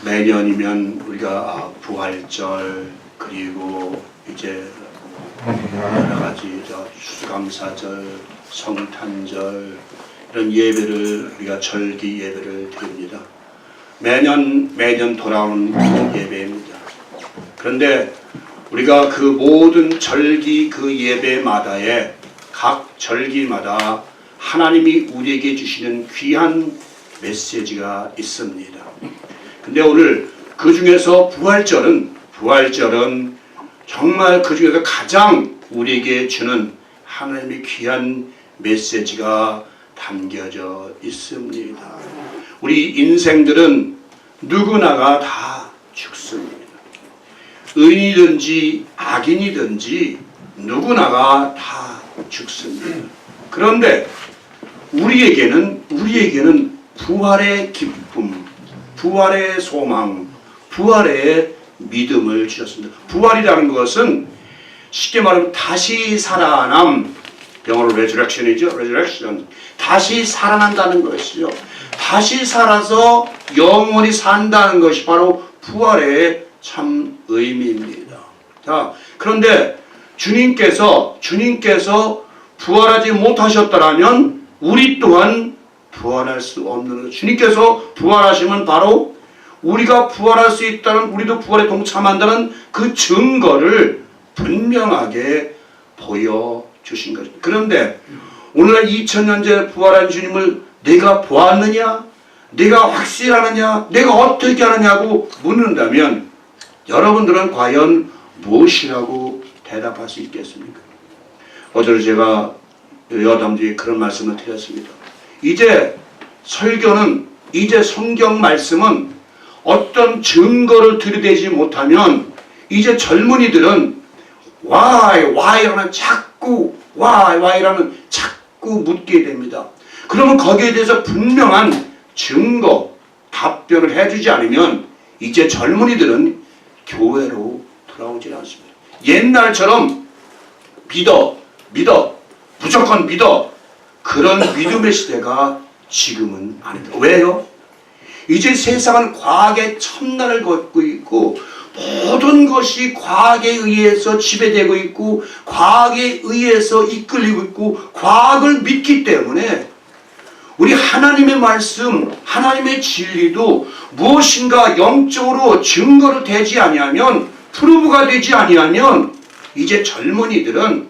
매년이면 우리가 부활절 그리고 이제 여러 가지 추수감사절, 성탄절 이런 예배를 우리가 절기 예배를 드립니다. 매년 돌아오는 그 예배입니다. 그런데 우리가 그 모든 절기 그 예배마다에 각 절기마다 하나님이 우리에게 주시는 귀한 메시지가 있습니다. 근데 오늘 그 중에서 부활절은 정말 그 중에서 가장 우리에게 주는 하나님의 귀한 메시지가 담겨져 있습니다. 우리 인생들은 누구나가 다 죽습니다. 의인이든지 악인이든지 누구나가 다 죽습니다. 그런데 우리에게는 부활의 기쁨, 부활의 소망, 부활의 믿음을 주셨습니다. 부활이라는 것은 쉽게 말하면 다시 살아남, 영어로 resurrection이죠. resurrection. 다시 살아난다는 것이죠. 다시 살아서 영원히 산다는 것이 바로 부활의 참 의미입니다. 자, 그런데 주님께서 부활하지 못하셨더라면 우리 또한 부활할 수 없는 것. 주님께서 부활하시면 바로 우리가 부활할 수 있다는, 우리도 부활에 동참한다는 그 증거를 분명하게 보여주신 것입니다. 그런데 오늘날 2000년 전에 부활한 주님을 내가 보았느냐? 내가 확실하느냐? 내가 어떻게 하느냐고 묻는다면 여러분들은 과연 무엇이라고 대답할 수 있겠습니까? 어제 제가 여담주에 그런 말씀을 드렸습니다. 이제 설교는, 이제 성경 말씀은 어떤 증거를 들이대지 못하면 이제 젊은이들은 why라는 자꾸 묻게 됩니다. 그러면 거기에 대해서 분명한 증거, 답변을 해주지 않으면 이제 젊은이들은 교회로 돌아오지 않습니다. 옛날처럼 믿어, 무조건 믿어, 그런 믿음의 시대가 지금은 아니다. 왜요? 이제 세상은 과학의 첨단을 걷고 있고 모든 것이 과학에 의해서 지배되고 있고 과학에 의해서 이끌리고 있고 과학을 믿기 때문에 우리 하나님의 말씀, 하나님의 진리도 무엇인가 영적으로 증거를 대지 아니하면, 프루브가 되지 아니하면 이제 젊은이들은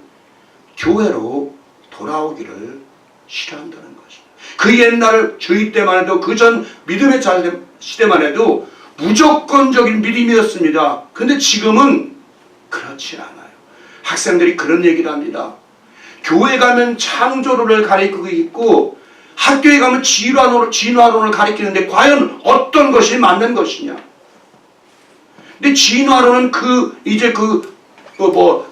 교회로 돌아오기를 싫어한다는 것입니다. 그 옛날 저희 때만 해도, 그 전 믿음의 시대만 해도 무조건적인 믿음이었습니다. 근데 지금은 그렇지 않아요. 학생들이 그런 얘기를 합니다. 교회 가면 창조론을 가르치고 있고 학교에 가면 진화론을 가르치는데 과연 어떤 것이 맞는 것이냐? 근데 진화론은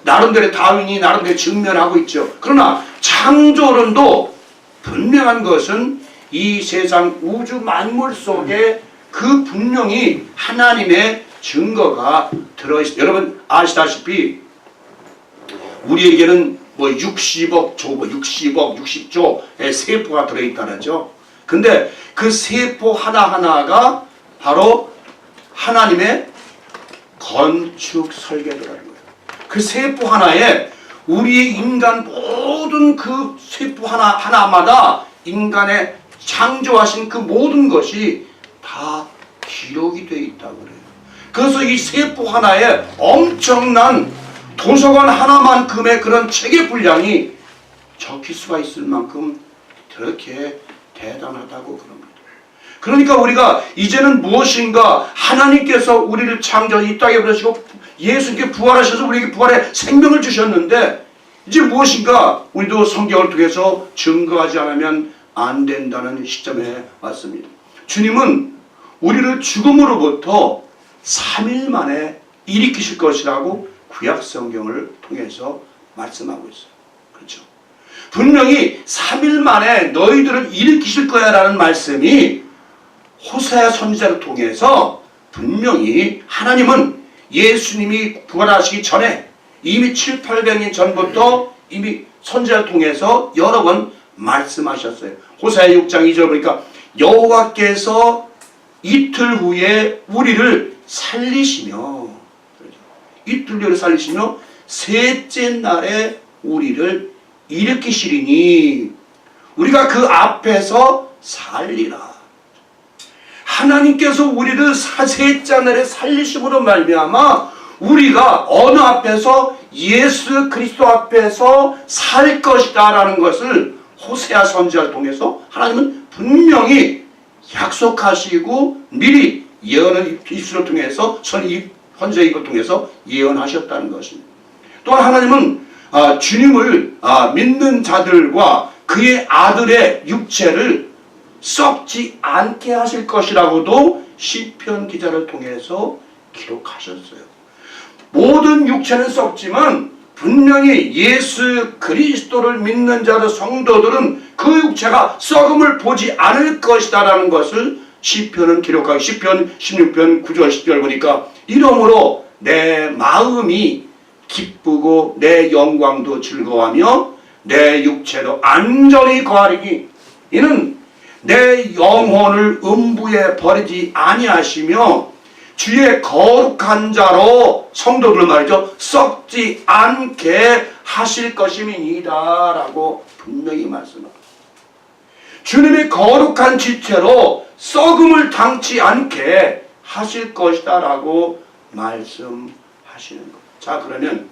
나름대로 다윈이 나름대로 증명하고 있죠. 그러나 창조론도 분명한 것은 이 세상 우주 만물 속에 그 분명히 하나님의 증거가 들어있어요. 여러분 아시다시피 우리에게는 60조의 세포가 들어있다죠. 근데 그 세포 하나하나가 바로 하나님의 건축 설계도라는 거예요. 그 세포 하나에 우리의 인간 모든 그 세포 하나마다 인간의 창조하신 그 모든 것이 다 기록이 되어 있다고 그래요. 그래서 이 세포 하나에 엄청난 도서관 하나만큼의 그런 책의 분량이 적힐 수가 있을 만큼 그렇게 대단하다고 그럽니다. 그러니까 우리가 이제는 무엇인가 하나님께서 우리를 창조해 이 땅에 보내시고 예수님께 부활하셔서 우리에게 부활의 생명을 주셨는데 이제 무엇인가 우리도 성경을 통해서 증거하지 않으면 안 된다는 시점에 왔습니다. 주님은 우리를 죽음으로부터 3일 만에 일으키실 것이라고 구약 성경을 통해서 말씀하고 있어요. 그렇죠? 분명히 3일 만에 너희들을 일으키실 거야 라는 말씀이 호세아 선지자를 통해서 분명히 하나님은 예수님이 부활하시기 전에 이미 700~800년 전부터 이미 선지자를 통해서 여러 번 말씀하셨어요. 호세아 6장 2절 보니까 여호와께서 이틀 후에 우리를 살리시며, 이틀 후에 살리시며 셋째 날에 우리를 일으키시리니 우리가 그 앞에서 살리라. 하나님께서 우리를 셋째 날에 살리심으로 말미암아 우리가 어느 앞에서, 예수 그리스도 앞에서 살 것이다 라는 것을 호세아 선지자를 통해서 하나님은 분명히 약속하시고 미리 예언을 입술을 통해서, 선지자 입을 통해서 예언하셨다는 것입니다. 또한 하나님은 주님을 믿는 자들과 그의 아들의 육체를 썩지 않게 하실 것이라고도 시편 기자를 통해서 기록하셨어요. 모든 육체는 썩지만 분명히 예수 그리스도를 믿는 자들, 성도들은 그 육체가 썩음을 보지 않을 것이다 라는 것을 시편은 기록하고, 시편 16편 9절 10절 보니까 이러므로 내 마음이 기쁘고 내 영광도 즐거워하며 내 육체도 안전히 거하리니 이는 내 영혼을 음부에 버리지 아니하시며 주의 거룩한 자로, 성도들 말이죠, 썩지 않게 하실 것임이니이다 라고 분명히 말씀합니다. 주님의 거룩한 지체로 썩음을 당치 않게 하실 것이다 라고 말씀하시는 것. 자, 그러면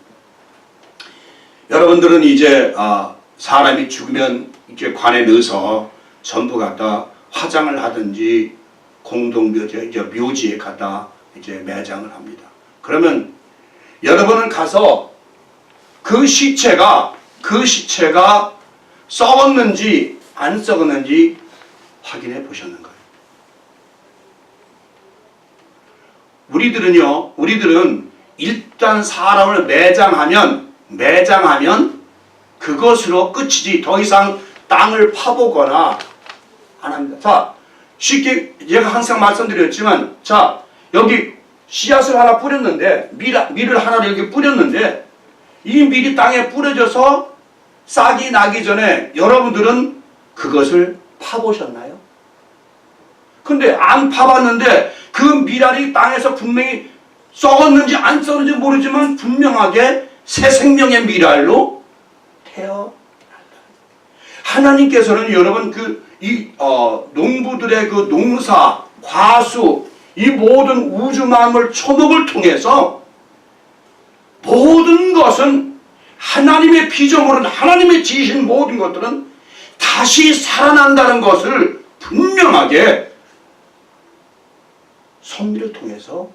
여러분들은 이제 사람이 죽으면 이제 관에 넣어서 전부 갖다 화장을 하든지 묘지에 갖다 이제 매장을 합니다. 그러면 여러분은 가서 그 시체가 썩었는지 안 썩었는지 확인해 보셨는가요? 우리들은 일단 사람을 매장하면 그것으로 끝이지 더 이상 땅을 파보거나 안 합니다. 자, 쉽게 제가 항상 말씀드렸지만, 자, 여기 씨앗을 하나 뿌렸는데, 밀을 하나 여기 뿌렸는데, 이 밀이 땅에 뿌려져서 싹이 나기 전에 여러분들은 그것을 파보셨나요? 근데 안 파봤는데 그 밀알이 땅에서 분명히 썩었는지 안 썩었는지 모르지만 분명하게 새 생명의 밀알로 태어났다. 하나님께서는 여러분 농부들의 그 농사, 과수, 이 모든 우주 만물 초목을 통해서 모든 것은 하나님의 피조물은, 하나님의 지으신 모든 것들은 다시 살아난다는 것을 분명하게 섭리를 통해서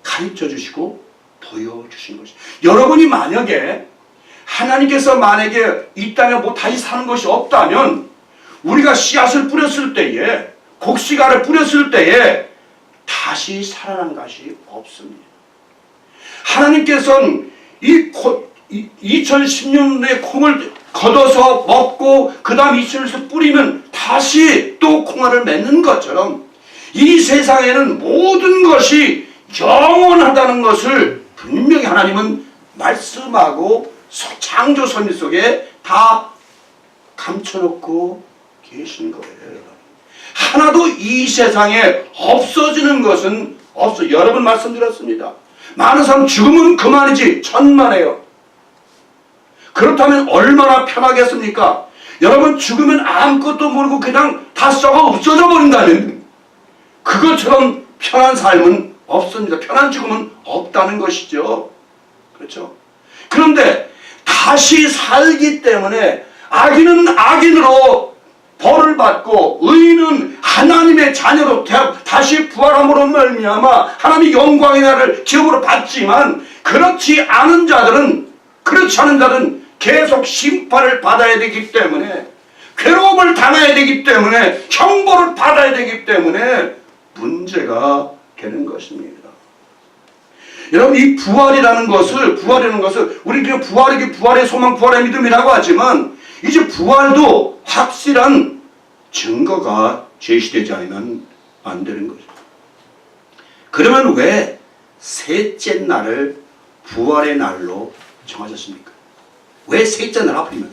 가르쳐 주시고 보여주신 것입니다. 여러분이 만약에 하나님께서 이 땅에 다시 사는 것이 없다면 우리가 씨앗을 뿌렸을 때에, 곡식알을 뿌렸을 때에 다시 살아난 것이 없습니다. 하나님께서는 2016년에 콩을 걷어서 먹고 그 다음 20년에서 뿌리면 다시 또 콩알을 맺는 것처럼 이 세상에는 모든 것이 영원하다는 것을 분명히 하나님은 말씀하고 창조 섭리 속에 다 감춰놓고 계신 거예요. 하나도 이 세상에 없어지는 것은 없어. 여러 번 말씀드렸습니다. 많은 사람 죽으면 그만이지 천만에요. 그렇다면 얼마나 편하겠습니까? 여러분, 죽으면 아무것도 모르고 그냥 다 썩어 없어져 버린다면 그것처럼 편한 삶은 없습니다. 편한 죽음은 없다는 것이죠. 그렇죠? 그런데 다시 살기 때문에 악인은 악인으로 벌을 받고 의인은 하나님의 자녀로 다시 부활함으로 말미암아 하나님의 영광의 나라를 기업으로 받지만, 그렇지 않은 자들은 계속 심판을 받아야 되기 때문에, 괴로움을 당해야 되기 때문에, 형벌을 받아야 되기 때문에 문제가 되는 것입니다. 여러분, 이 부활이라는 것을 우리 부활의 소망, 부활의 믿음이라고 하지만, 이제 부활도 확실한 증거가 제시되지 않으면 안 되는 거죠. 그러면 왜 셋째 날을 부활의 날로 정하셨습니까? 왜 셋째 날 하필이면?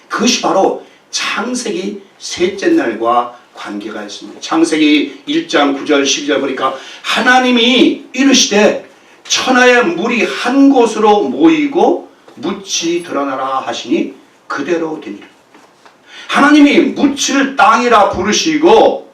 그것이 바로 창세기 셋째 날과 관계가 있습니다. 창세기 1장 9절 12절 보니까 하나님이 이르시되 천하의 물이 한 곳으로 모이고 묻이 드러나라 하시니 그대로 되니라. 하나님이 묻을 땅이라 부르시고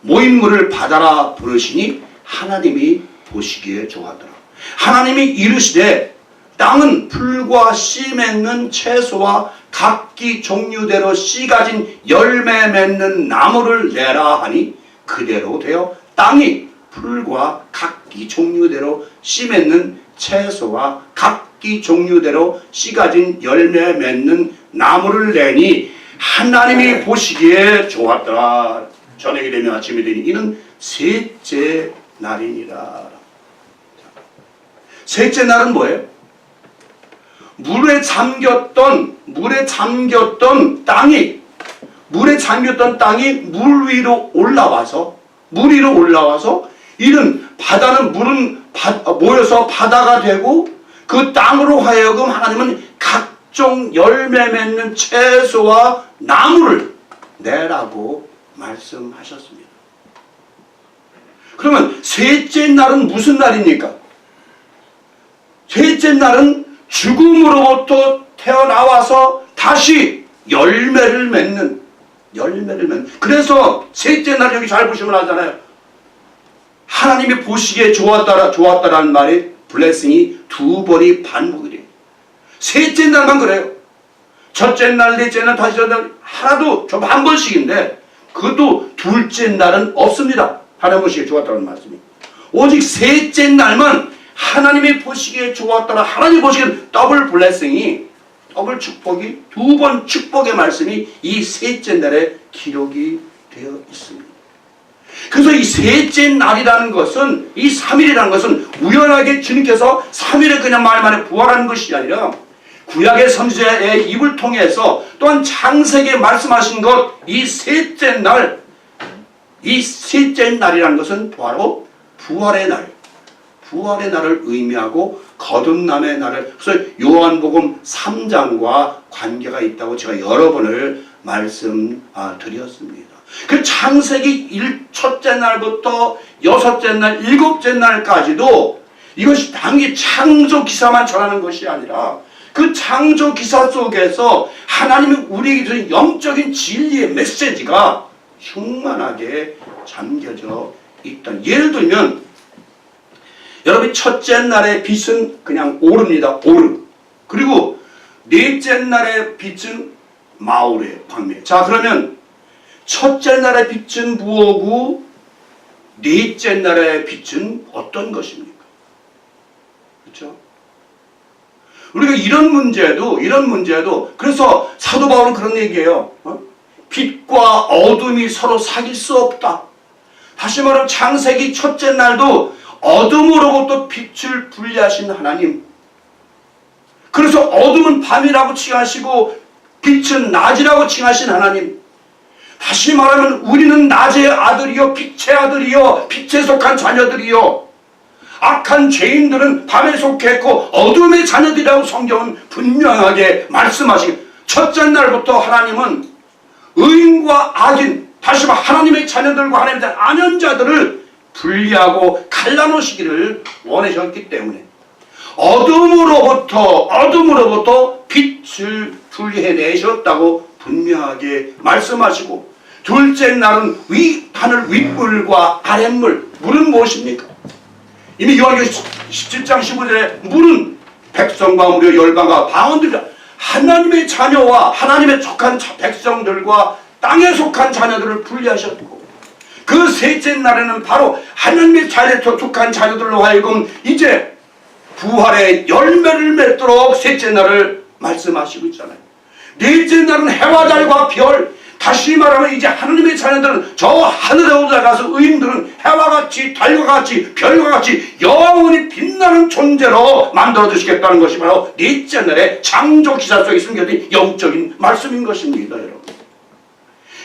모인 물을 바다라 부르시니 하나님이 보시기에 좋았더라. 하나님이 이르시되 땅은 풀과 씨 맺는 채소와 각기 종류대로 씨 가진 열매 맺는 나무를 내라 하니 그대로 되어 땅이 풀과 각기 종류대로 씨 맺는 채소와 각기 종류대로 씨 가진 열매 맺는 나무를 내니 하나님이 보시기에 좋았더라. 저녁이 되면 아침이 되니 이는 셋째 날이니라. 셋째 날은 뭐예요? 물에 잠겼던 땅이 물 위로 올라와서 이는 바다는 물은 모여서 바다가 되고 그 땅으로 하여금 하나님은 각종 열매 맺는 채소와 나무를 내라고 말씀하셨습니다. 그러면 셋째 날은 무슨 날입니까? 셋째 날은 죽음으로부터 태어나와서 다시 열매를 맺는. 그래서 셋째 날 여기 잘 보시면 하잖아요. 하나님이 보시기에 좋았다라는 말이 블레싱이 두 번이 반복이 돼요. 셋째 날만 그래요. 첫째 날, 넷째 날, 다섯째 날 하나도 좀 한 번씩인데 그것도 둘째 날은 없습니다. 하나님 보시기에 좋았다는 말씀이. 오직 셋째 날만 하나님이 보시기에 좋았더라. 하나님 보시기에 더블 블레싱이, 더블 축복이, 두 번 축복의 말씀이 이 셋째 날에 기록이 되어 있습니다. 그래서 이 셋째 날이라는 것은, 이 3일이라는 것은 우연하게 주님께서 3일에 그냥 말만에 부활하는 것이 아니라 구약의 선지자의 입을 통해서 또한 창세기에 말씀하신 것, 이 셋째 날, 이 셋째 날이라는 것은 바로 부활의 날, 부활의 날을 의미하고 거듭남의 날을, 그래서 요한복음 3장과 관계가 있다고 제가 여러 번을 말씀드렸습니다. 그 창세기 첫째 날부터 여섯째 날, 일곱째 날까지도 이것이 단기 창조 기사만 전하는 것이 아니라 그 창조 기사 속에서 하나님이 우리에게 주신 영적인 진리의 메시지가 충만하게 잠겨져 있다. 예를 들면 여러분 첫째 날의 빛은 그냥 오릅니다. 오름. 그리고 넷째 날의 빛은 마오르예요. 광명. 자, 그러면 첫째 날의 빛은 무엇이고 넷째 날의 빛은 어떤 것입니까? 그렇죠? 우리가 이런 문제도 그래서 사도 바울은 그런 얘기예요. 빛과 어둠이 서로 사귈 수 없다. 다시 말하면 창세기 첫째 날도 어둠으로부터 빛을 분리하신 하나님. 그래서 어둠은 밤이라고 칭하시고 빛은 낮이라고 칭하신 하나님. 다시 말하면 우리는 낮의 아들이요 빛의 아들이요 빛에 속한 자녀들이요 악한 죄인들은 밤에 속했고 어둠의 자녀들이라고 성경은 분명하게 말씀하시고 첫째 날부터 하나님은 의인과 악인, 다시 말하면 하나님의 자녀들과 하나님의 안연자들을 분리하고 갈라놓으시기를 원하셨기 때문에 어둠으로부터 빛을 분리해내셨다고 분명하게 말씀하시고, 둘째 날은 하늘 윗물과 아랫물. 물은 무엇입니까? 이미 요한계시록 17장 15절에 물은 백성과 무려 열방과 방언들이라. 하나님의 자녀와 하나님의 속한 백성들과 땅에 속한 자녀들을 분리하셨고, 그 셋째 날에는 바로 하나님의 자녀에 속한 자녀들로 하여금 이제 부활의 열매를 맺도록 셋째 날을 말씀하시고 있잖아요. 넷째 날은 해와 달과 별, 다시 말하면 이제 하나님의 자녀들은 저 하늘에 올라가서 의인들은 해와 같이 달과 같이 별과 같이 영원히 빛나는 존재로 만들어 주시겠다는 것이 바로 넷째 날의 창조 기사 속에 숨겨진 영적인 말씀인 것입니다, 여러분.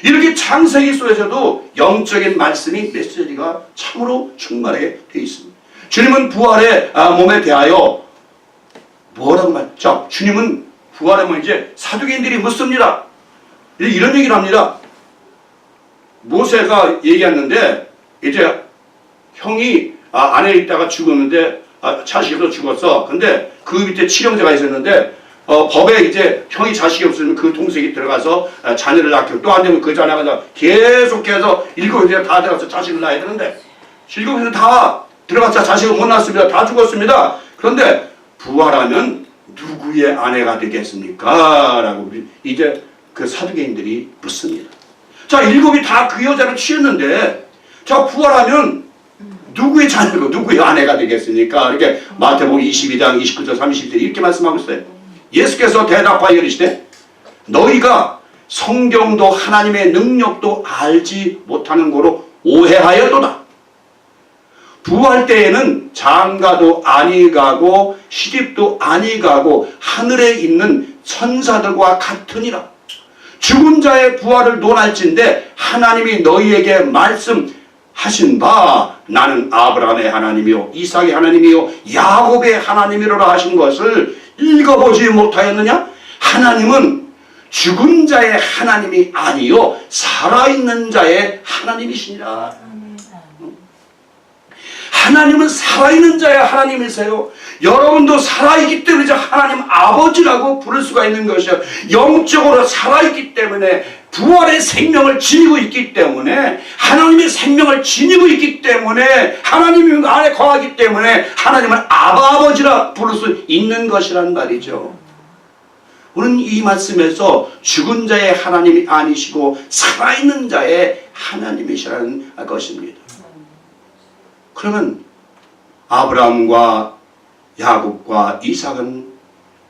이렇게 창세기 속에서도 영적인 말씀이 메시지가 참으로 충만하게 되어 있습니다. 주님은 부활의 몸에 대하여 뭐라고 말해요? 자, 주님은 부활의 몸, 이제 사두개인들이 묻습니다. 이런 얘기를 합니다. 모세가 얘기했는데 이제 형이 안에 있다가 죽었는데 자식이 없어 죽었어. 근데 그 밑에 칠형제가 있었는데 법에 이제 형이 자식이 없으면 그 동생이 들어가서 자녀를 낳고 또 안 되면 그 자녀가 계속해서 7형제가 다 들어가서 자식을 낳아야 되는데 7형제는 다 들어가서 자식을 못 낳았습니다. 다 죽었습니다. 그런데 부활하면 누구의 아내가 되겠습니까? 라고 이제 그 사두개인들이 묻습니다. 자, 7이 다 그 여자를 취했는데 자, 부활하면 누구의 자녀고 누구의 아내가 되겠습니까? 이렇게 마태복음 22장 29절 30절 이렇게 말씀하고 있어요. 예수께서 대답하여 이르시되 너희가 성경도 하나님의 능력도 알지 못하는 거로 오해하였도다. 부활 때에는 장가도 아니 가고 시집도 아니 가고 하늘에 있는 천사들과 같으니라. 죽은 자의 부활을 논할진대 하나님이 너희에게 말씀하신 바 나는 아브라함의 하나님이요 이삭의 하나님이요 야곱의 하나님이로라 하신 것을 읽어보지 못하였느냐? 하나님은 죽은 자의 하나님이 아니요 살아있는 자의 하나님이시니라. 하나님은 살아있는 자의 하나님이세요. 여러분도 살아있기 때문에 하나님 아버지라고 부를 수가 있는 것이요. 영적으로 살아있기 때문에 부활의 생명을 지니고 있기 때문에 하나님의 생명을 지니고 있기 때문에 하나님이 안에 거하기 때문에 하나님을 아버지라 부를 수 있는 것이란 말이죠. 우리는 이 말씀에서 죽은 자의 하나님이 아니시고 살아있는 자의 하나님이시라는 것입니다. 그러면 아브라함과 야곱과 이삭은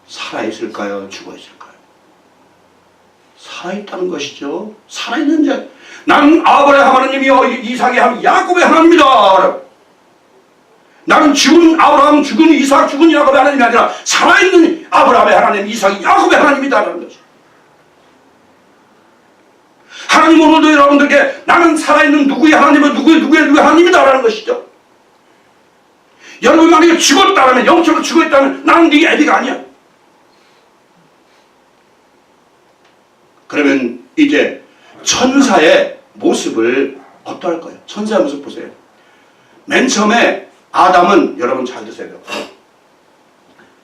살아있을까요? 죽어있을까요? 살아있다는 것이죠. 살아있는 자. 나는 아브라함 하나님이요 이삭의 하나님 야곱의 하나님이다. 나는 죽은 아브라함 죽은 이삭 죽은 야곱의 하나님이 아니라 살아있는 아브라함의 하나님 이삭 야곱의 하나님이다라는 것이죠. 하나님 오늘도 여러분들께 나는 살아있는 누구의 하나님은 누구의 하나님이다라는 것이죠. 여러분 만약에 죽었다면 영적으로 죽어있다면 나는 네 애비가 아니야. 그러면 이제 천사의 모습을 어떠할 거예요? 천사의 모습 보세요. 맨 처음에 아담은 여러분 잘 드세요.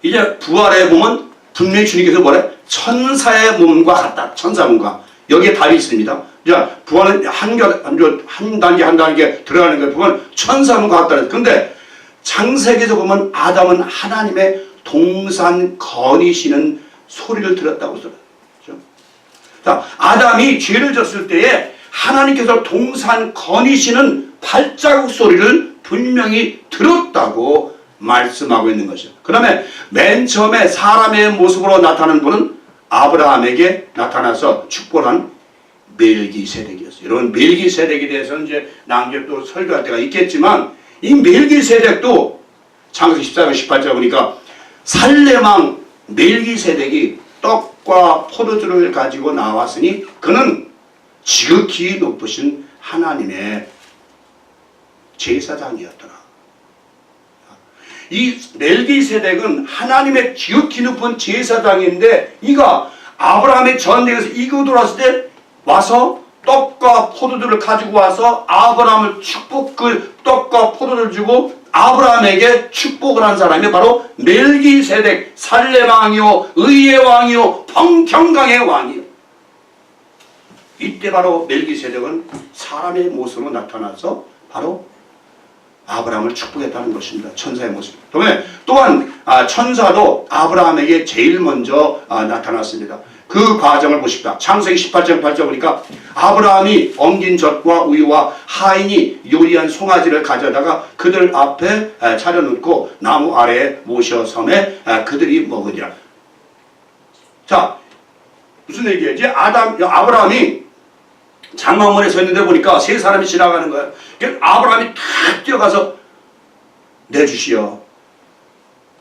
이제 부활의 몸은 분명히 주님께서 뭐래? 천사의 몸과 같다. 천사 몸과. 여기에 답이 있습니다. 자, 부활은 한 단계 들어가는 거예요. 부활은 천사 몸과 같다. 그런데 창세기에서 보면 아담은 하나님의 동산 거니시는 소리를 들었다고 써요. 그렇죠? 자, 아담이 죄를 졌을 때에 하나님께서 동산 거니시는 발자국 소리를 분명히 들었다고 말씀하고 있는 것이죠. 그러면 맨 처음에 사람의 모습으로 나타나는 분은 아브라함에게 나타나서 축복한 멜기세덱이었어요. 여러분 멜기세덱에 대해서는 이제 나중에 또 설교할 때가 있겠지만 이 멜기세덱도 창세기 14장 18절 보니까 살레망 멜기세덱이 떡과 포도주를 가지고 나왔으니 그는 지극히 높으신 하나님의 제사장이었더라. 이 멜기세덱은 하나님의 지극히 높은 제사장인데 이가 아브라함의 전쟁에서 이기고 돌아왔을 때 와서 떡과 포도주를 가지고 와서 아브라함을 그 떡과 포도주를 주고 아브라함에게 축복을 한 사람이 바로 멜기세덱, 살레망이요 의의 왕이요 평경강의 왕이요. 이때 바로 멜기세덱은 사람의 모습으로 나타나서 바로 아브라함을 축복했다는 것입니다. 천사의 모습. 또한 천사도 아브라함에게 제일 먼저 나타났습니다. 그 과정을 보십시다. 창세기 18장 8절 보니까 아브라함이 엉긴 젖과 우유와 하인이 요리한 송아지를 가져다가 그들 앞에 차려놓고 나무 아래에 모셔 섬에 그들이 먹으리라. 자, 무슨 얘기예요? 이제 아브라함이 장막문에 서 있는데 보니까 세 사람이 지나가는 거예요. 아브라함이 탁 뛰어가서 내주시오.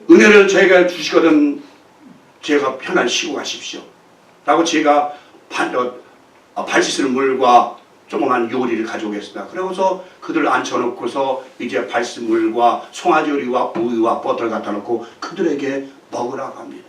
은혜를 저희가 주시거든 제가 편안 쉬고 가십시오. 라고 제가 발씻을 물과 조그만 요리를 가져오겠습니다. 그러고서 그들을 앉혀놓고서 이제 발씻을 물과 송아지 요리와 우유와 버터를 갖다 놓고 그들에게 먹으라고 합니다.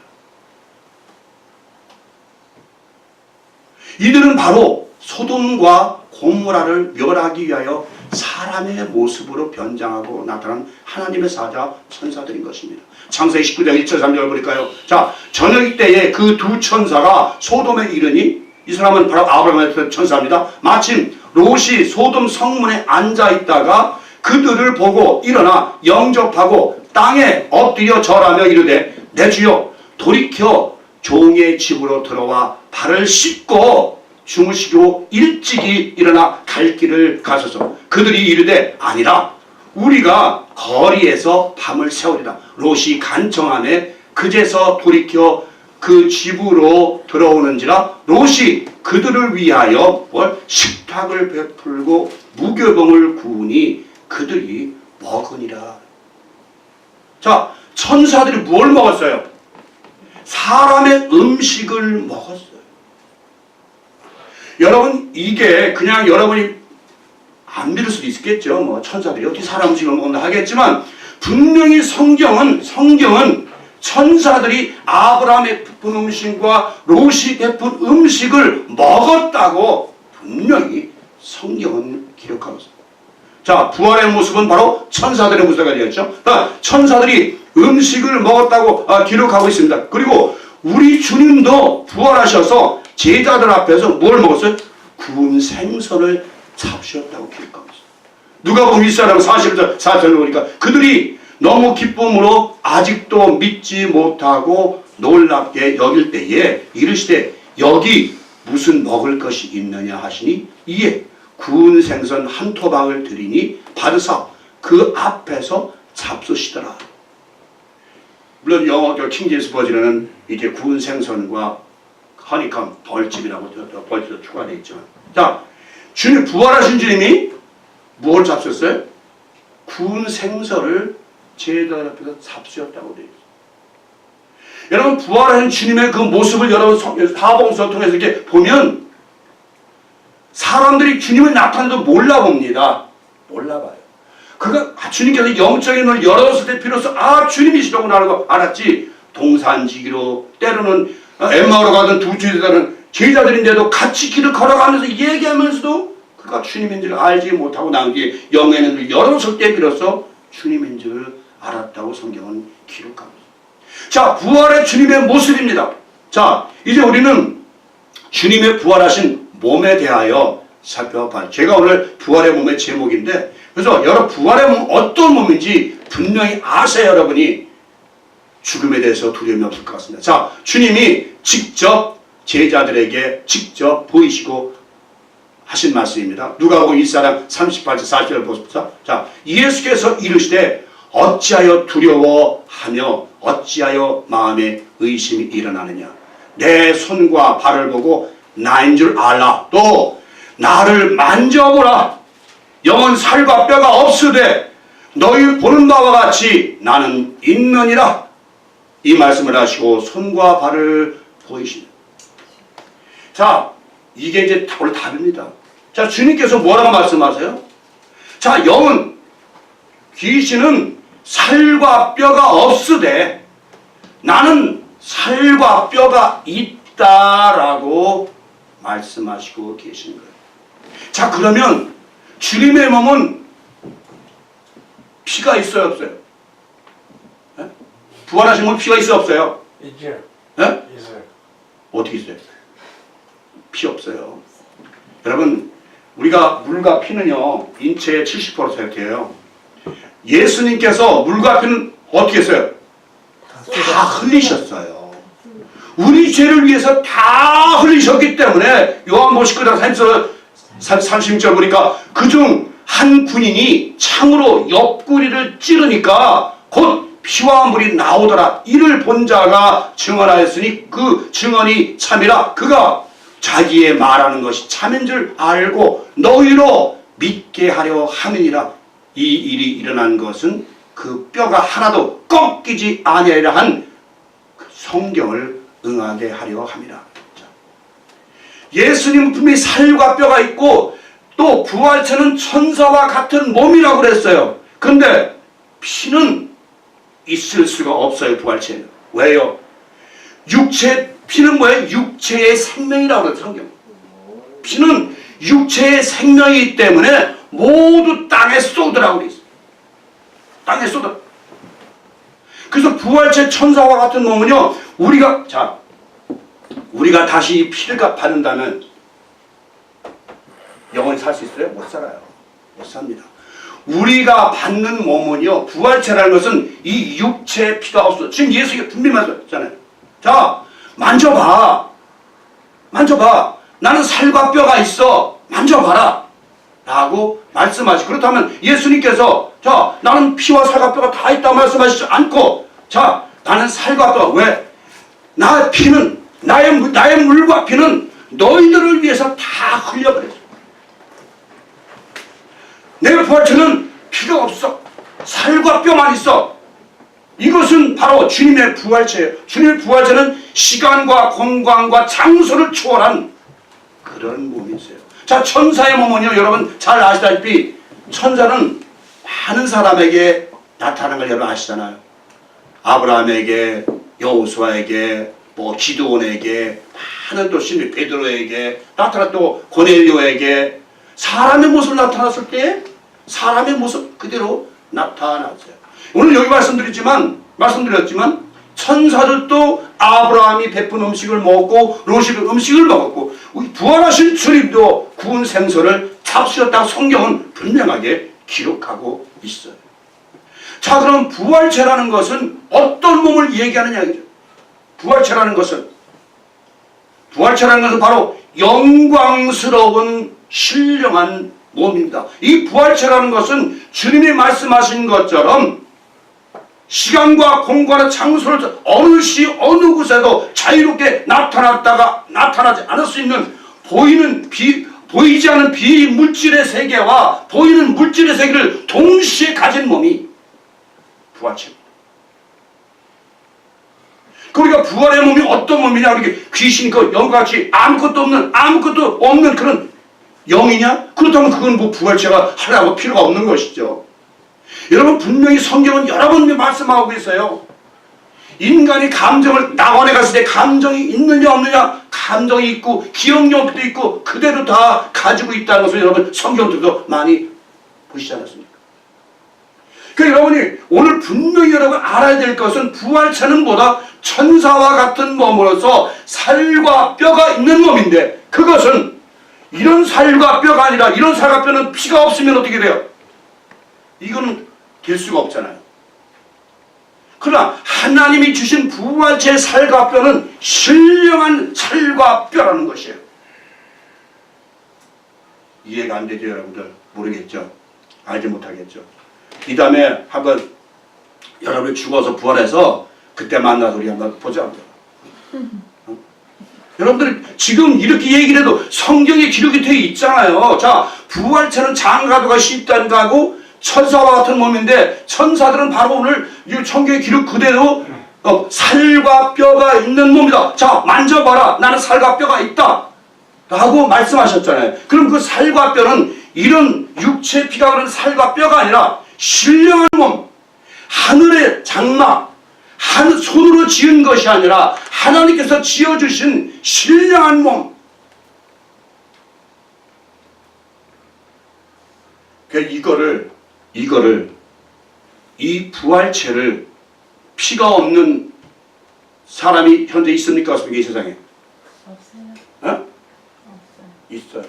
이들은 바로 소돔과 고모라를 멸하기 위하여 사람의 모습으로 변장하고 나타난 하나님의 사자 천사들인 것입니다. 창세기 19장 1절 3절 볼까요? 자, 저녁 때에 그 두 천사가 소돔에 이르니, 이 사람은 바로 아브라함의 천사입니다. 마침 롯이 소돔 성문에 앉아 있다가 그들을 보고 일어나 영접하고 땅에 엎드려 절하며 이르되, 내 주여 돌이켜 종의 집으로 들어와 발을 씻고 주무시고 일찍이 일어나 갈 길을 가소서. 그들이 이르되, 아니라 우리가 거리에서 밤을 새우리라. 롯이 간청하매 그제서 돌이켜 그 집으로 들어오는지라. 롯이 그들을 위하여 식탁을 베풀고 무교병을 구우니 그들이 먹으니라. 자, 천사들이 뭘 먹었어요? 사람의 음식을 먹었어요. 여러분, 이게 그냥 여러분이 안 믿을 수도 있겠죠. 뭐 천사들이 어떻게 사람 음식을 먹는다 하겠지만, 분명히 성경은 천사들이 아브라함의 베푼 음식과 롯이 베푼 음식을 먹었다고 분명히 성경은 기록하고 있습니다. 자, 부활의 모습은 바로 천사들의 모습이 되었죠. 그러니까 천사들이 음식을 먹었다고 기록하고 있습니다. 그리고 우리 주님도 부활하셔서 제자들 앞에서 뭘 먹었어요? 구운 생선을 잡수셨다고 기록하고 있어요. 누가복음 1장 40절 4절을 보니까 그들이 너무 기쁨으로 아직도 믿지 못하고 놀랍게 여길 때에 이르시되, 여기 무슨 먹을 것이 있느냐 하시니, 이에 구운 생선 한 토방을 드리니 받으사 그 앞에서 잡수시더라. 물론 영어 킹제임스 버전에는 이게 구운 생선과 허니컴 벌집이라고 벌집도 추가되어 있지만, 자, 주님 부활하신 주님이 무엇을 잡수셨어요? 구운 생선을 제자들 앞에서 잡수셨다고 되어 있어요. 여러분, 부활하신 주님의 그 모습을 여러분 사복음서를 통해서 이렇게 보면 사람들이 주님을 나타내도 몰라봅니다. 몰라봐요. 그가 주님께서 영적인 눈을 열었을 때 비로소 주님이시라고 알았지. 동산지기로 때로는 엠마오로 가던 두 제자들은 제자들인데도 같이 길을 걸어가면서 얘기하면서도 그가 주님인 줄 알지 못하고 난 뒤에 영의 눈을 열었을 때 비로소 주님인 줄 알았다고 성경은 기록합니다. 자, 부활의 주님의 모습입니다. 자, 이제 우리는 주님의 부활하신 몸에 대하여 살펴봐요. 제가 오늘 부활의 몸의 제목인데, 그래서 여러분 부활의 몸 어떤 몸인지 분명히 아세요. 여러분이 죽음에 대해서 두려움이 없을 것 같습니다. 자, 주님이 직접 제자들에게 직접 보이시고 하신 말씀입니다. 누가복음 1장 38절 40절 보십시오. 자, 예수께서 이르시되, 어찌하여 두려워하며 어찌하여 마음에 의심이 일어나느냐. 내 손과 발을 보고 나인 줄 알라. 또 나를 만져보라. 영은 살과 뼈가 없으되 너희 보는 바와 같이 나는 있느니라. 이 말씀을 하시고 손과 발을 보이십니다. 자, 이게 이제 원래 답입니다. 자, 주님께서 뭐라고 말씀하세요? 자, 영은, 귀신은 살과 뼈가 없으되 나는 살과 뼈가 있다라고 말씀하시고 계시는 거예요. 자, 그러면 주님의 몸은 피가 있어요, 없어요? 네? 부활하신 몸은 피가 있어요, 없어요? 있죠. 네? 있어요. 어떻게 있어요? 피 없어요. 여러분, 우리가 물과 피는요, 인체의 70% 세트예요. 예수님께서 물과 피는 어떻게 했어요? 다 흘리셨어요. 우리 죄를 위해서 다 흘리셨기 때문에 요한복음 19장 36절 보니까 그중 한 군인이 창으로 옆구리를 찌르니까 곧 피와 물이 나오더라. 이를 본 자가 증언하였으니 그 증언이 참이라. 그가 자기의 말하는 것이 참인 줄 알고 너희로 믿게 하려 함이니라. 이 일이 일어난 것은 그 뼈가 하나도 꺾이지 아니하리라 한 성경을 응하게 하려 함이라. 예수님은 분명히 살과 뼈가 있고 또 부활체는 천사와 같은 몸이라고 그랬어요. 근데 피는 있을 수가 없어요. 부활체는. 왜요? 피는 뭐예요? 육체의 생명이라고 그랬어요. 성경. 피는 육체의 생명이기 때문에 모두 땅에 쏟으라고 그래 있어요. 땅에 쏟아. 그래서 부활체 천사와 같은 몸은요, 우리가 다시 이 피를 받는다면 영원히 살 수 있어요? 못 살아요. 못 삽니다. 우리가 받는 몸은요, 부활체라는 것은 이 육체의 피가 없어. 지금 예수가 분명히 말씀하셨잖아요. 자, 만져봐. 나는 살과 뼈가 있어. 만져봐라. 라고 말씀하시고, 그렇다면 예수님께서 자, 나는 피와 살과 뼈가 다 있다고 말씀하시지 않고, 자, 나는 살과 뼈. 왜? 나의 피는, 나의 물과 피는 너희들을 위해서 다 흘려버렸어. 내 부활체는 피가 없어. 살과 뼈만 있어. 이것은 바로 주님의 부활체예요. 주님의 부활체는 시간과 공간과 장소를 초월한 그런 몸이 있어요. 자, 천사의 몸은요, 여러분 잘 아시다시피 천사는 많은 사람에게 나타나는 걸 여러분 아시잖아요. 아브라함에게, 여호수아에게, 기드온에게, 많은 또 신비 베드로에게 나타나, 또 고넬료에게 사람의 모습으로 나타났을 때 사람의 모습 그대로 나타났어요. 오늘 여기 말씀드렸지만 천사들도 아브라함이 베푼 음식을 먹고 롯이 음식을 먹었고, 부활하신 주님도 구운 생선을 잡수셨다고 성경은 분명하게 기록하고 있어요. 자, 그럼 부활체라는 것은 어떤 몸을 얘기하느냐 이거죠. 부활체라는 것은 바로 영광스러운 신령한 몸입니다. 이 부활체라는 것은 주님이 말씀하신 것처럼 시간과 공간의 장소를 어느 시 어느 곳에도 자유롭게 나타나지 않을 수 있는 보이지 않은 비물질의 세계와 보이는 물질의 세계를 동시에 가진 몸이 부활체입니다. 그러니까 부활의 몸이 어떤 몸이냐? 이렇게 귀신과 영같이 아무것도 없는 그런 영이냐? 그렇다면 그건 뭐 부활체가 하려고 필요가 없는 것이죠. 여러분, 분명히 성경은 여러 번 말씀하고 있어요. 인간이 감정을, 낙원에 갔을 때 감정이 있느냐 없느냐, 감정이 있고 기억력도 있고 그대로 다 가지고 있다는 것을 여러분 성경들도 많이 보시지 않았습니까? 그러니까 여러분이 오늘 분명히 여러분 알아야 될 것은 부활체는 뭐다? 천사와 같은 몸으로서 살과 뼈가 있는 몸인데, 그것은 이런 살과 뼈가 아니라, 이런 살과 뼈는 피가 없으면 어떻게 돼요? 이거는 될 수가 없잖아요. 그러나 하나님이 주신 부활체의 살과 뼈는 신령한 살과 뼈라는 것이에요. 이해가 안 되죠, 여러분들? 모르겠죠? 알지 못하겠죠? 이 다음에 한번 여러분이 죽어서 부활해서 그때 만나서 우리 한번 보자. 여러분들 지금 이렇게 얘기를 해도 성경에 기록이 되어 있잖아요. 자, 부활체는 장가도가 십단가고 천사와 같은 몸인데, 천사들은 바로 오늘 이 성경의 기록 그대로 살과 뼈가 있는 몸이다. 자, 만져봐라. 나는 살과 뼈가 있다. 라고 말씀하셨잖아요. 그럼 그 살과 뼈는 이런 육체 피가 흐르는 살과 뼈가 아니라 신령한 몸, 하늘의 장막, 손으로 지은 것이 아니라 하나님께서 지어주신 신령한 몸. 이 부활체를 피가 없는 사람이 현재 있습니까? 없습니까? 이 세상에? 없어요. 어? 없어요. 있어요.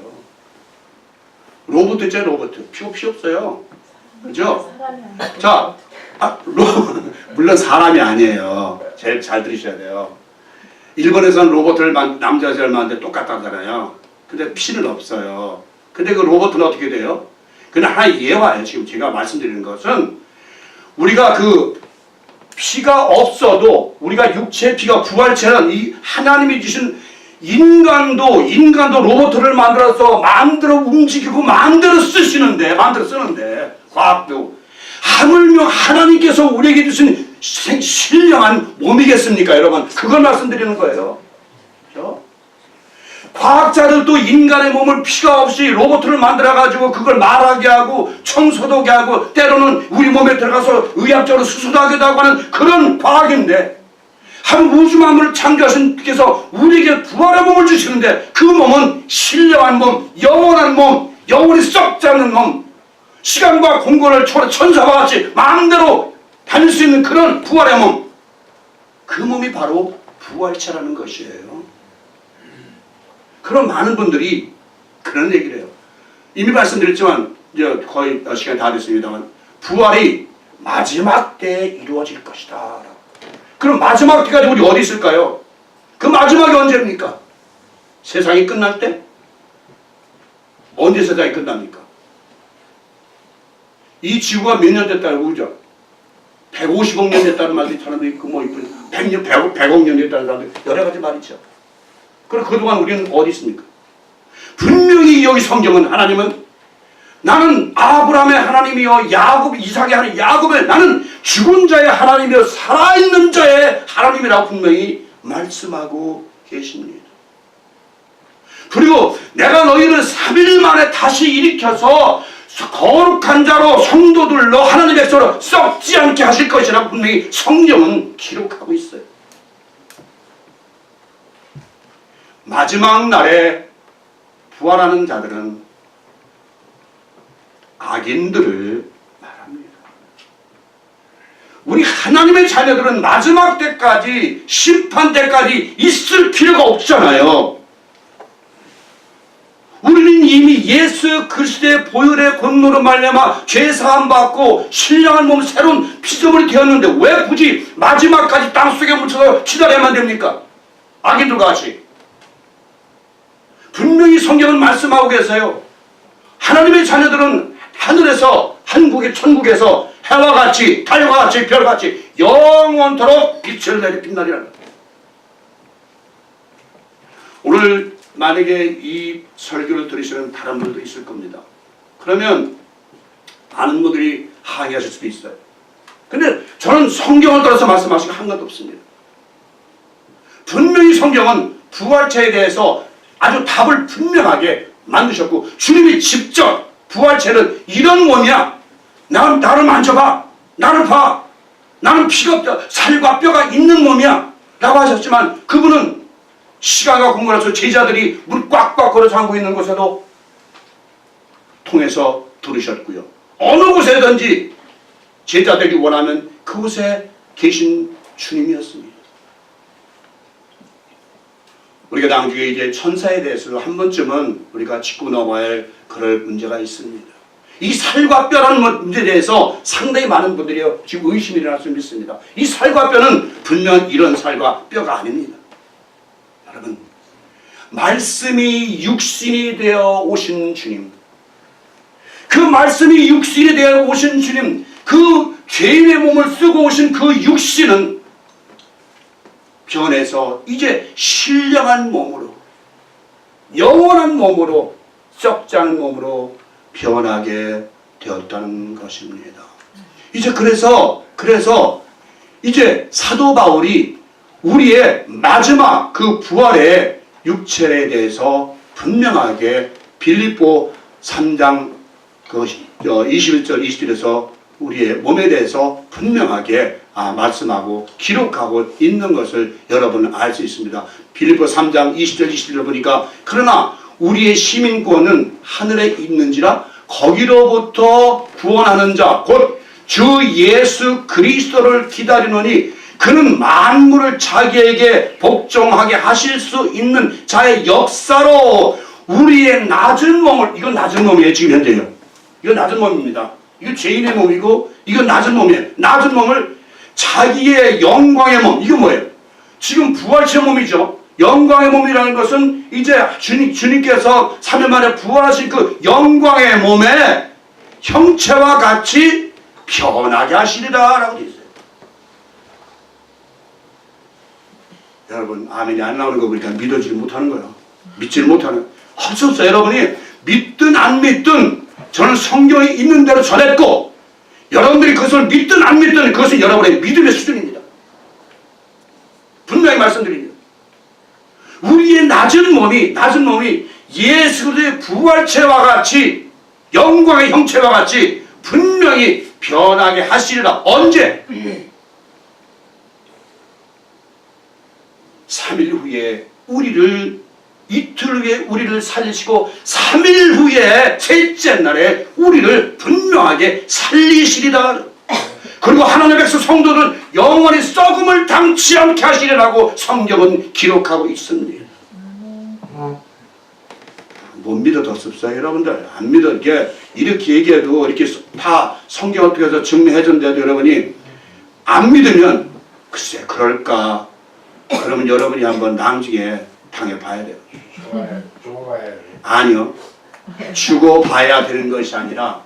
로봇 있잖아요, 로봇. 피 없어요. 그죠? 사람이 아니고. 자, 물론 사람이 아니에요. 제일 잘 들으셔야 돼요. 일본에서는 로봇을 남자 여자를 만드는데 똑같다잖아요. 근데 피는 없어요. 근데 그 로봇은 어떻게 돼요? 그건 하나의 예화예요. 지금 제가 말씀드리는 것은 우리가 그 피가 없어도 우리가 육체 피가 부활체는 이 하나님이 주신 인간도 로봇을 만들어서 마음대로 움직이고 마음대로 쓰는데 과학도 하물며 하나님께서 우리에게 주신 신령한 몸이겠습니까, 여러분? 그걸 말씀드리는 거예요. 그렇죠? 과학자들도 인간의 몸을 피가 없이 로봇을 만들어가지고 그걸 말하게 하고 청소하게 하고 때로는 우리 몸에 들어가서 의학적으로 수술하기도 하고 하는 그런 과학인데, 한 우주 만물을 창조하신 분께서 우리에게 부활의 몸을 주시는데 그 몸은 신령한 몸, 영원한 몸, 영원히 썩지 않는 몸, 시간과 공간을 초월해 천사와 같이 마음대로 다닐 수 있는 그런 부활의 몸, 그 몸이 바로 부활체라는 것이에요. 그런 많은 분들이 그런 얘기를 해요. 이미 말씀드렸지만 이제 거의 시간이 다 됐습니다만 부활이 마지막 때에 이루어질 것이다. 그럼 마지막 때까지 우리 어디 있을까요? 그 마지막이 언제입니까? 세상이 끝날 때? 언제 세상이 끝납니까? 이 지구가 몇 년 됐다고 그러죠? 150억 년 됐다는 말도 사람도 있고 뭐 100년, 100억 년 됐다는 사람도 있고 여러 가지 말이죠. 그럼 그동안 우리는 어디 있습니까? 분명히 여기 성경은 하나님은 나는 아브라함의 하나님이요 야곱 이삭의 하나님 야곱의 나는 죽은 자의 하나님이요 살아있는 자의 하나님이라고 분명히 말씀하고 계십니다. 그리고 내가 너희를 3일 만에 다시 일으켜서 거룩한 자로 성도들로 하나님의 백성으로 썩지 않게 하실 것이라고 분명히 성경은 기록하고 있어요. 마지막 날에 부활하는 자들은 악인들을 말합니다. 우리 하나님의 자녀들은 마지막 때까지 심판 때까지 있을 필요가 없잖아요. 우리는 이미 예수 그리스도의 보혈의 권노로 말미암아 죄 사함 받고 신령한 몸 새로운 피조물이 되었는데 왜 굳이 마지막까지 땅속에 묻혀서 기다려야만 됩니까? 악인들과 같이. 분명히 성경은 말씀하고 계세요. 하나님의 자녀들은 하늘에서 한국의 천국에서 해와 같이 달과 같이 별과 같이 영원토록 빛을 내리 빛나리라. 오늘 만약에 이 설교를 들으시는 다른 분들도 있을 겁니다. 그러면 많은 분들이 항의하실 수도 있어요. 근데 저는 성경을 따라서 말씀하시고 한 것도 없습니다. 분명히 성경은 부활체에 대해서 아주 답을 분명하게 만드셨고 주님이 직접 부활체는 이런 몸이야. 나를 만져봐. 나를 봐. 나는 피가 살과 뼈가 있는 몸이야. 라고 하셨지만 그분은 시간과 공간에서 제자들이 물 꽉꽉 걸어 잠고 있는 곳에도 통해서 들으셨고요. 어느 곳에든지 제자들이 원하면 그곳에 계신 주님이었습니다. 우리가 나중에 이제 천사에 대해서 한 번쯤은 우리가 짚고 넘어야 할 그럴 문제가 있습니다. 이 살과 뼈라는 문제에 대해서 상당히 많은 분들이 지금 의심이 일어날 수 믿습니다. 이 살과 뼈는 분명 이런 살과 뼈가 아닙니다. 여러분, 말씀이 육신이 되어 오신 주님, 그 말씀이 육신이 되어 오신 주님, 그 죄인의 몸을 쓰고 오신 그 육신은 변해서 이제 신령한 몸으로, 영원한 몸으로, 썩지 않은 몸으로 변하게 되었다는 것입니다. 이제 그래서 이제 사도 바울이 우리의 마지막 그 부활의 육체에 대해서 분명하게 빌립보 3장 21절 20절에서 우리의 몸에 대해서 분명하게 말씀하고 기록하고 있는 것을 여러분은 알 수 있습니다. 빌립보 3장 20절 21절 보니까 그러나 우리의 시민권은 하늘에 있는지라 거기로부터 구원하는 자 곧 주 예수 그리스도를 기다리노니 그는 만물을 자기에게 복종하게 하실 수 있는 자의 역사로 우리의 낮은 몸을, 이건 낮은 몸이에요. 지금 현재요. 이건 낮은 몸입니다. 이거 죄인의 몸이고 이건 낮은 몸이에요. 낮은 몸을 자기의 영광의 몸, 이거 뭐예요? 지금 부활체 몸이죠. 영광의 몸이라는 것은 이제 주님께서 3일 만에 부활하신 그 영광의 몸에 형체와 같이 변하게 하시리라 라고 되어 있어요. 여러분 아멘이 안 나오는 거 보니까 믿어지지 못하는 거예요. 믿지를 못하는. 어쩌서 여러분이 믿든 안 믿든 저는 성경에 있는 대로 전했고 여러분들이 그것을 믿든 안 믿든 그것은 여러분의 믿음의 수준입니다. 분명히 말씀드립니다. 우리의 낮은 몸이 예수 그리스도의 부활체와 같이 영광의 형체와 같이 분명히 변하게 하시리라. 언제? 우리를 이틀 후에 우리를 살리시고 3일 후에 셋째 날에 우리를 분명하게 살리시리라. 그리고 하나님의 백성 성도는 영원히 썩음을 당치 않게 하시리라고 성경은 기록하고 있습니다. 못 믿어뒀습니다, 여러분들. 안 믿어. 이렇게 얘기해도 이렇게 다 성경을 통해서 증명해준데도 여러분이 안 믿으면 글쎄 그럴까? 그러면 여러분이 한번 나중에 당해봐야 돼요. 죽어봐야 아니요. 죽어봐야 되는 것이 아니라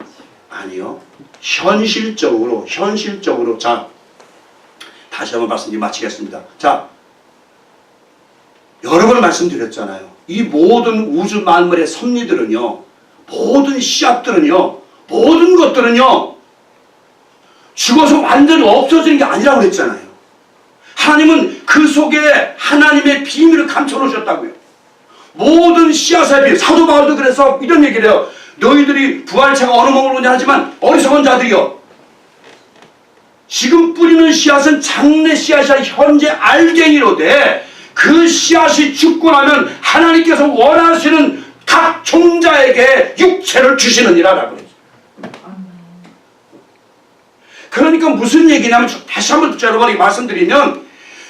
아니요. 현실적으로 자 다시 한번 말씀드리고 마치겠습니다. 자 여러 번 말씀드렸잖아요. 이 모든 우주 만물의 섭리들은요, 모든 씨앗들은요, 모든 것들은요 죽어서 완전히 없어지는 게 아니라고 그랬잖아요. 하나님은 그 속에 하나님의 비밀을 감춰놓으셨다고요. 모든 씨앗의 비밀. 사도 바울도 그래서 이런 얘기를 해요. 너희들이 부활체가 어느 몸을 오냐 하지만 어리석은 자들이요, 지금 뿌리는 씨앗은 장래 씨앗이 현재 알갱이로되 그 씨앗이 죽고 나면 하나님께서 원하시는 각 종자에게 육체를 주시느니라 라고 했어요. 그러니까 무슨 얘기냐면 다시 한번 여러분에게 말씀드리면,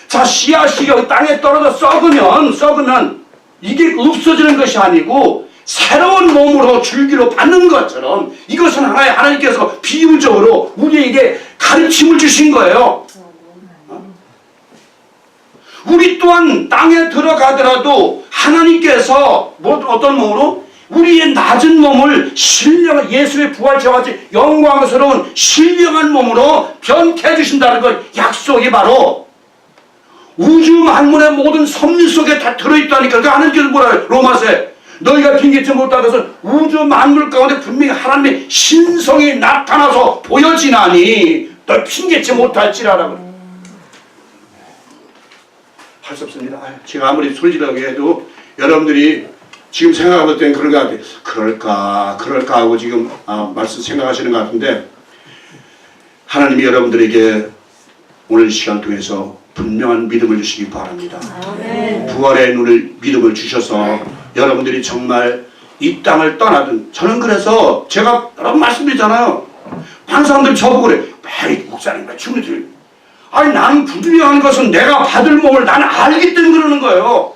자 씨앗이 여기 땅에 떨어져 썩으면 이게 없어지는 것이 아니고 새로운 몸으로 줄기로 받는 것처럼 이것은 하나님께서 비유적으로 우리에게 가르침을 주신 거예요. 우리 또한 땅에 들어가더라도 하나님께서 어떤 몸으로 우리의 낮은 몸을 신령 예수의 부활체와 같이 영광스러운 신령한 몸으로 변케 해주신다는 것, 약속이 바로 우주 만물의 모든 섭리 속에 다 들어있다니까. 그 하나님께서 뭐라 해요? 로마서에 너희가 핑계치 못한 것은 우주 만물 가운데 분명히 하나님의 신성이 나타나서 보여지나니 너 핑계치 못할지라라고. 할 수 없습니다. 제가 아무리 솔직하게 해도 여러분들이 지금 생각할 때는 그런 것 같아요. 그럴까 하고 지금 말씀 생각하시는 것 같은데, 하나님이 여러분들에게 오늘 시간 통해서 분명한 믿음을 주시기 바랍니다. 아멘. 부활의 눈을 믿음을 주셔서 여러분들이 정말 이 땅을 떠나든, 저는 그래서 제가 여러분 말씀드리잖아요. 많은 사람들이 저보고 그래. 에이 목사님 주님들, 아니 나는 분명한 것은 내가 받을 몸을 나는 알기 때문에 그러는 거예요.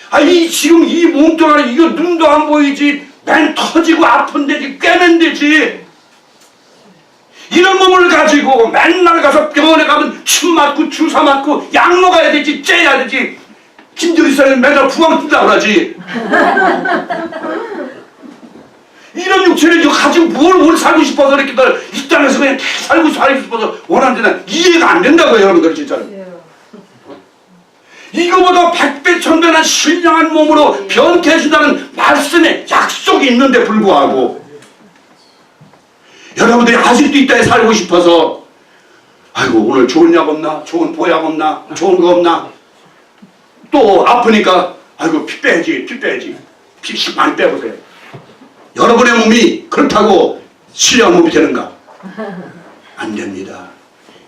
아니 지금 이 몸뚱아리 이거 눈도 안 보이지, 맨 터지고 아픈 데지 꿰맨 데지, 이런 몸을 가지고 맨날 가서 병원에 가면 침 맞고 주사 맞고 약 먹어야 되지, 째야 되지, 김정일 사람은 맨날 부항 뜬다 그러지. 이런 육체를 가지고 뭘 살고 싶어서 이렇게 이 땅에서 그냥 살고 싶어서 원하는 데는 이해가 안 된다고요, 여러분들 진짜로. 이거보다 100배 1000배나 신령한 몸으로 변케 해준다는 말씀에 약속이 있는데 불구하고 여러분들이 아직도 이 땅에 살고 싶어서 아이고 오늘 좋은 약 없나, 좋은 보약 없나, 좋은 거 없나, 또 아프니까 아이고 피 빼야지 피 많이 빼보세요. 여러분의 몸이 그렇다고 신령한 몸이 되는가? 안 됩니다.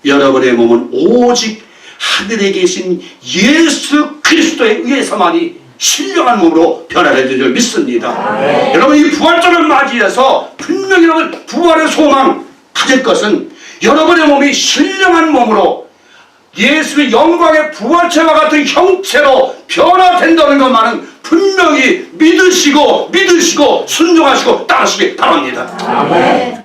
여러분의 몸은 오직 하늘에 계신 예수 그리스도에 의해서만이 신령한 몸으로 변화될 줄 믿습니다. 네. 여러분 이 부활절을 맞이해서 분명히 여러분 부활의 소망 가질 것은 여러분의 몸이 신령한 몸으로 예수의 영광의 부활체와 같은 형체로 변화된다는 것만은 분명히 믿으시고 순종하시고 따르시기 바랍니다. 아멘.